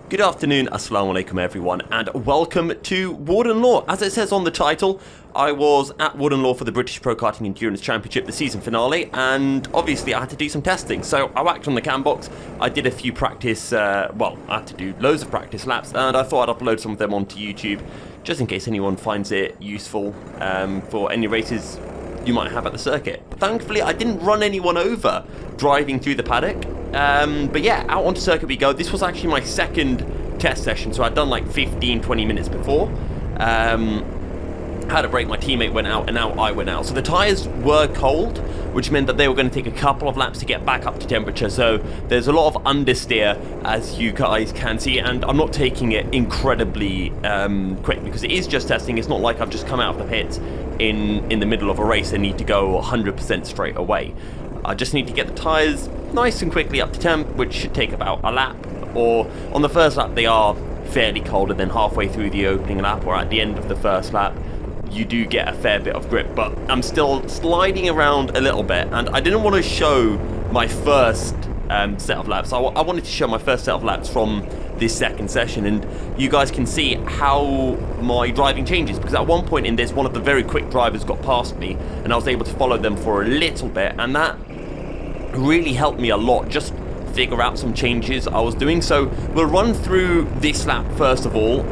Good afternoon, assalamu alaikum everyone, and welcome to Warden Law. As it says on the title, I was at Warden Law for the British Pro Karting Endurance Championship, the season finale, and obviously I had to do some testing. So I whacked on the cam box, I did a few practice, I had to do loads of practice laps, and I thought I'd upload some of them onto YouTube, just in case anyone finds it useful for any races you might have at the circuit. Thankfully, I didn't run anyone over driving through the paddock. But yeah, out onto circuit we go. This was actually my second test session, so I'd done like 15-20 minutes before. Had a break, my teammate went out, and now I went out. So the tyres were cold, which meant that they were going to take a couple of laps to get back up to temperature. So there's a lot of understeer, as you guys can see, and I'm not taking it incredibly quick because it is just testing. It's not like I've just come out of the pits in the middle of a race and need to go 100% straight away. I just need to get the tyres nice and quickly up to temp, which should take about a lap, or on the first lap they are fairly cold, and then halfway through the opening lap or at the end of the first lap you do get a fair bit of grip. But I'm still sliding around a little bit, and I didn't want to show my first set of laps. I wanted to show my first set of laps from this second session, and you guys can see how my driving changes, because at one point in this, one of the very quick drivers got past me and I was able to follow them for a little bit, and that really helped me a lot, just figure out some changes I was doing. So we'll run through this lap first of all.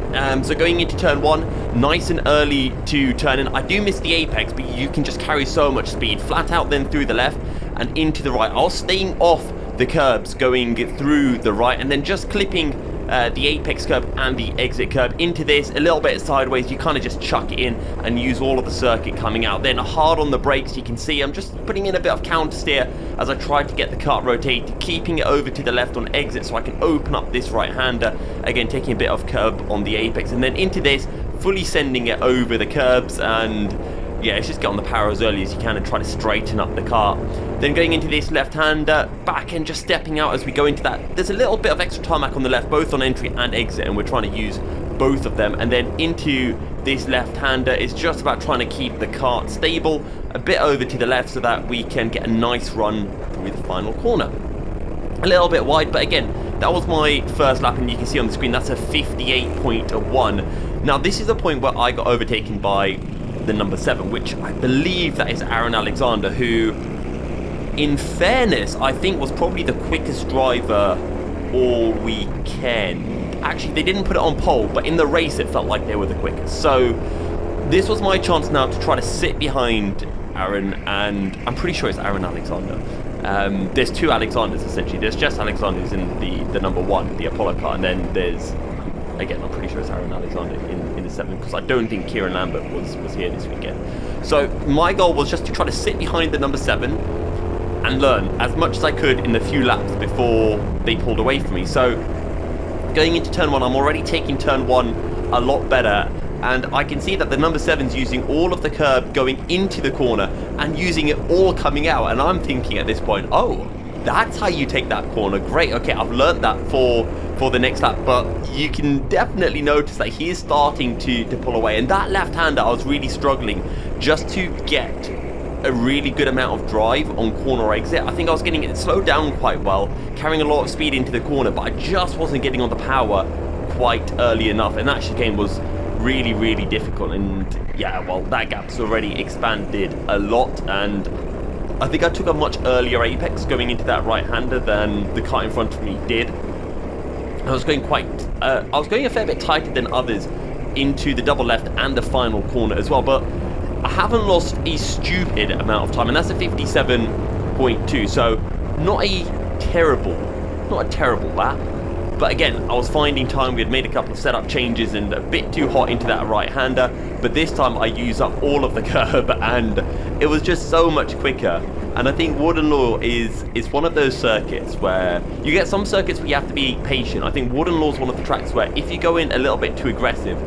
So going into turn one, nice and early to turn in. I do miss the apex, but you can just carry so much speed. Flat out then through the left and into the right. I was staying off the curbs going through the right, and then just clipping the apex curb and the exit curb into this a little bit sideways. You kind of just chuck it in and use all of the circuit coming out. Then hard on the brakes, you can see I'm just putting in a bit of counter steer as I try to get the kart rotated, keeping it over to the left on exit so I can open up this right hander, again taking a bit of curb on the apex, and then into this, fully sending it over the curbs. And yeah, it's just get on the power as early as you can and try to straighten up the car. Then going into this left-hander, back and just stepping out as we go into that. There's a little bit of extra tarmac on the left, both on entry and exit, and we're trying to use both of them. And then into this left-hander, it's just about trying to keep the kart stable, a bit over to the left so that we can get a nice run through the final corner. A little bit wide, but again, that was my first lap, and you can see on the screen that's a 58.1. Now this is the point where I got overtaken by the number 7, which I believe that is Aaron Alexander, who in fairness I think was probably the quickest driver all weekend. Actually, they didn't put it on pole, but in the race it felt like they were the quickest. So this was my chance now to try to sit behind Aaron, and I'm pretty sure it's Aaron Alexander. There's two Alexanders essentially. There's Jess Alexander who's in the number 1, the Apollo car, and then there's, again, I'm pretty sure it's Aaron Alexander in the 7, because I don't think Kieran Lambert was here this weekend. So my goal was just to try to sit behind the number 7 and learn as much as I could in the few laps before they pulled away from me. So going into turn 1, I'm already taking turn 1 a lot better, and I can see that the number 7's using all of the curb going into the corner and using it all coming out, and I'm thinking at this point, oh, that's how you take that corner. Great, okay, I've learned that for the next lap. But you can definitely notice that he is starting to pull away, and that left-hander I was really struggling just to get a really good amount of drive on corner exit. I think I was getting it slowed down quite well, carrying a lot of speed into the corner, but I just wasn't getting on the power quite early enough, and that chicane was really, really difficult. And yeah, well, that gap's already expanded a lot, and I think I took a much earlier apex going into that right-hander than the car in front of me did. I was going a fair bit tighter than others into the double left and the final corner as well, but I haven't lost a stupid amount of time, and that's a 57.2, so not a terrible lap. But again, I was finding time. We had made a couple of setup changes and a bit too hot into that right-hander, but this time I used up all of the curb and it was just so much quicker. And I think Warden Law is one of those circuits where you get some circuits where you have to be patient. I think Warden Law is one of the tracks where if you go in a little bit too aggressive,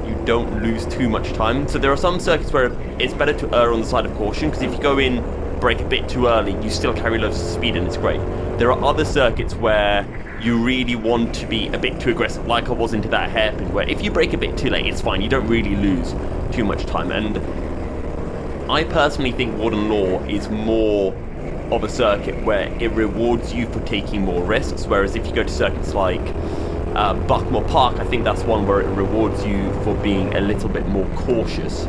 you don't lose too much time. So there are some circuits where it's better to err on the side of caution, because if you go in, brake a bit too early, you still carry loads of speed and it's great. There are other circuits where you really want to be a bit too aggressive, like I was into that hairpin, where if you brake a bit too late, it's fine, you don't really lose too much time. And I personally think Warden Law is more of a circuit where it rewards you for taking more risks, whereas if you go to circuits like Buckmore Park, I think that's one where it rewards you for being a little bit more cautious.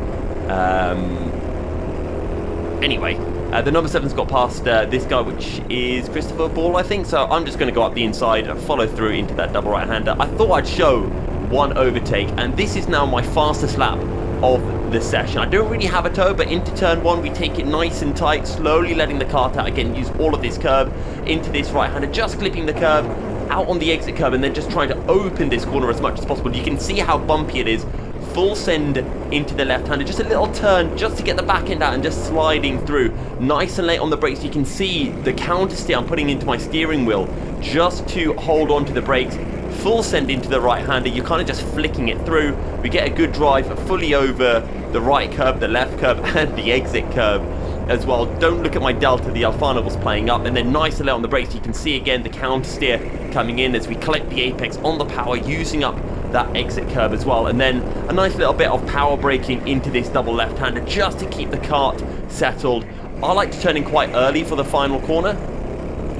Anyway, the number 7's got past this guy, which is Christopher Ball, I think. So I'm just going to go up the inside and follow through into that double right-hander. I thought I'd show one overtake, and this is now my fastest lap of the session. I don't really have a toe, but into turn 1 we take it nice and tight, slowly letting the kart out again, use all of this curb into this right-hander, just clipping the curb out on the exit curb, and then just trying to open this corner as much as possible. You can see how bumpy it is. Full send into the left-hander, just a little turn just to get the back end out and just sliding through. Nice and late on the brakes. You can see the counter steer I'm putting into my steering wheel just to hold on to the brakes. Full send into the right-hander. You're kind of just flicking it through. We get a good drive fully over the right curb, the left curb, and the exit curb as well. Don't look at my delta. The Alfano was playing up, and then nice and late on the brakes. You can see again the counter steer coming in as we collect the apex on the power, using up that exit curb as well, and then a nice little bit of power braking into this double left-hander just to keep the kart settled. I like to turn in quite early for the final corner,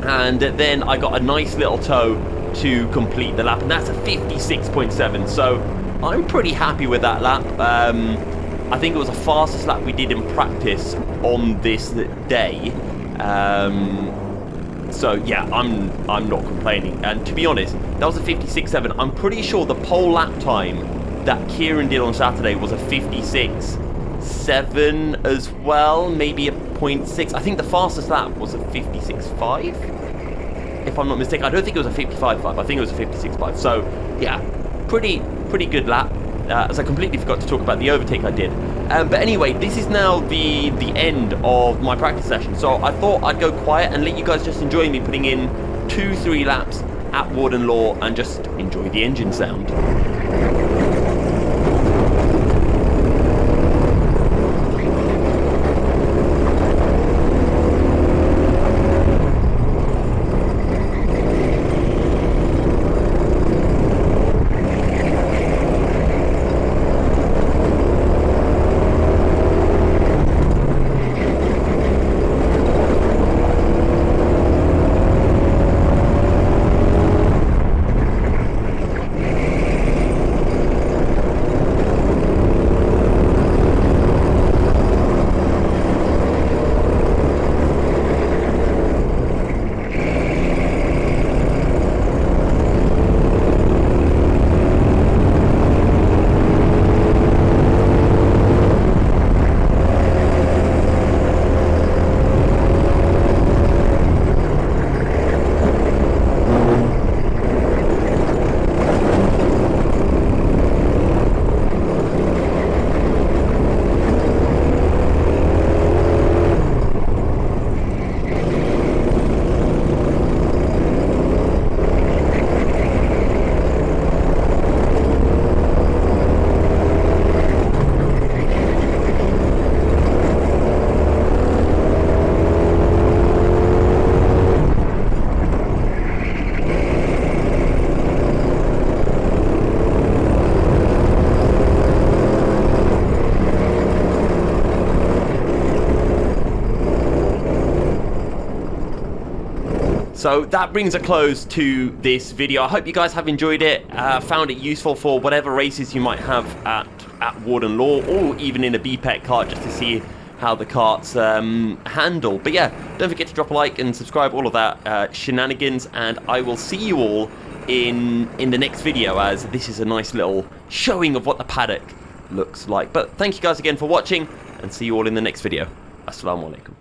and then I got a nice little toe to complete the lap, and that's a 56.7, so I'm pretty happy with that lap. I think it was the fastest lap we did in practice on this day. So yeah, I'm not complaining, and to be honest, that was a 56.7. I'm pretty sure the pole lap time that Kieran did on Saturday was a 56.7 as well, maybe a 0.6. I think the fastest lap was a 56.5, if I'm not mistaken. I don't think it was a 55.5. I think it was a 56.5. So yeah, pretty good lap. As I completely forgot to talk about the overtake I did. But anyway, this is now the end of my practice session. So I thought I'd go quiet and let you guys just enjoy me putting in 2-3 laps at Warden Law and just enjoy the engine sound. So that brings a close to this video. I hope you guys have enjoyed it, found it useful for whatever races you might have at Warden Law, or even in a BPEC kart, just to see how the karts handle. But yeah, don't forget to drop a like and subscribe, all of that shenanigans, and I will see you all in the next video, as this is a nice little showing of what the paddock looks like. But thank you guys again for watching, and see you all in the next video. Assalamu alaikum.